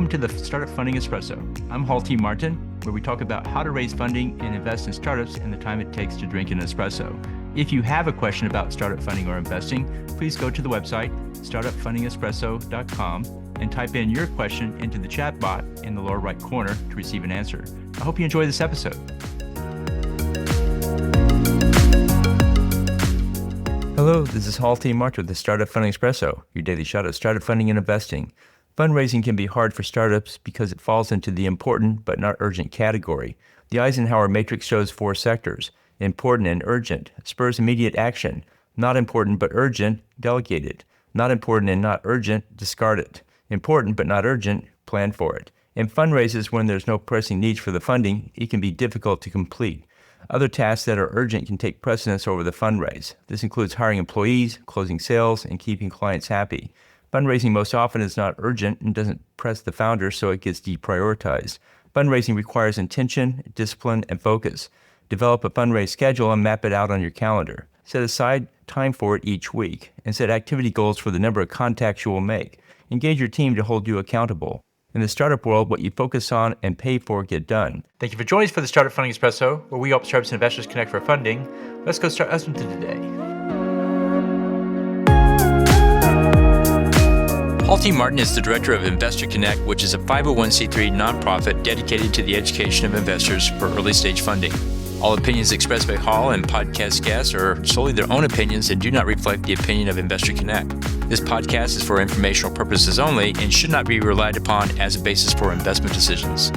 Welcome to the Startup Funding Espresso. I'm Hall T. Martin, where we talk about how to raise funding and invest in startups and the time it takes to drink an espresso. If you have a question about startup funding or investing, please go to the website, startupfundingespresso.com, and type in your question into the chat bot in the lower right corner to receive an answer. I hope you enjoy this episode. Hello, this is Hall T. Martin with the Startup Funding Espresso, your daily shot of startup funding and investing. Fundraising can be hard for startups because it falls into the important but not urgent category. The Eisenhower matrix shows 4 sectors: important and urgent, spurs immediate action; not important but urgent, delegate it; not important and not urgent, discard it; important but not urgent, plan for it. In fundraises, when there's no pressing needs for the funding, it can be difficult to complete. Other tasks that are urgent can take precedence over the fundraise. This includes hiring employees, closing sales, and keeping clients happy. Fundraising most often is not urgent and doesn't press the founder, so it gets deprioritized. Fundraising requires intention, discipline, and focus. Develop a fundraise schedule and map it out on your calendar. Set aside time for it each week, and set activity goals for the number of contacts you will make. Engage your team to hold you accountable. In the startup world, what you focus on and pay for get done. Thank you for joining us for the Startup Funding Espresso, where we help startups and investors connect for funding. Let's go start listening to today. Hall T. Martin is the director of Investor Connect, which is a 501c3 nonprofit dedicated to the education of investors for early stage funding. All opinions expressed by Hall and podcast guests are solely their own opinions and do not reflect the opinion of Investor Connect. This podcast is for informational purposes only and should not be relied upon as a basis for investment decisions.